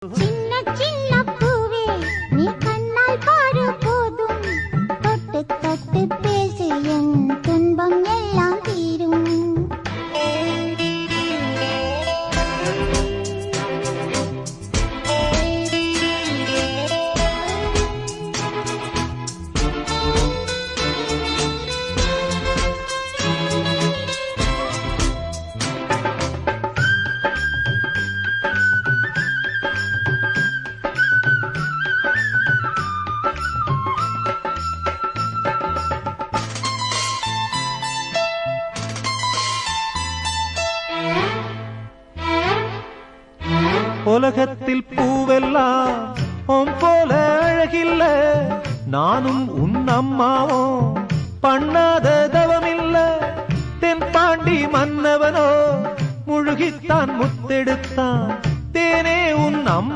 சின்ன சின்ன பூவே நீ கண்ணால் பாரு போதும், தொட்டு தொட்டு பேசு என் துன்பம் எல்லாம் தீரும். உலகத்தில் பூவெல்லாம் உன் போல அழகில்ல, நானும் உன் அம்மாவும் பண்ணாத தவமில்ல. தென்பாண்டி மன்னவனோ முழுகித்தான் முத்தெடுத்தான், தேனே உன் அம்மா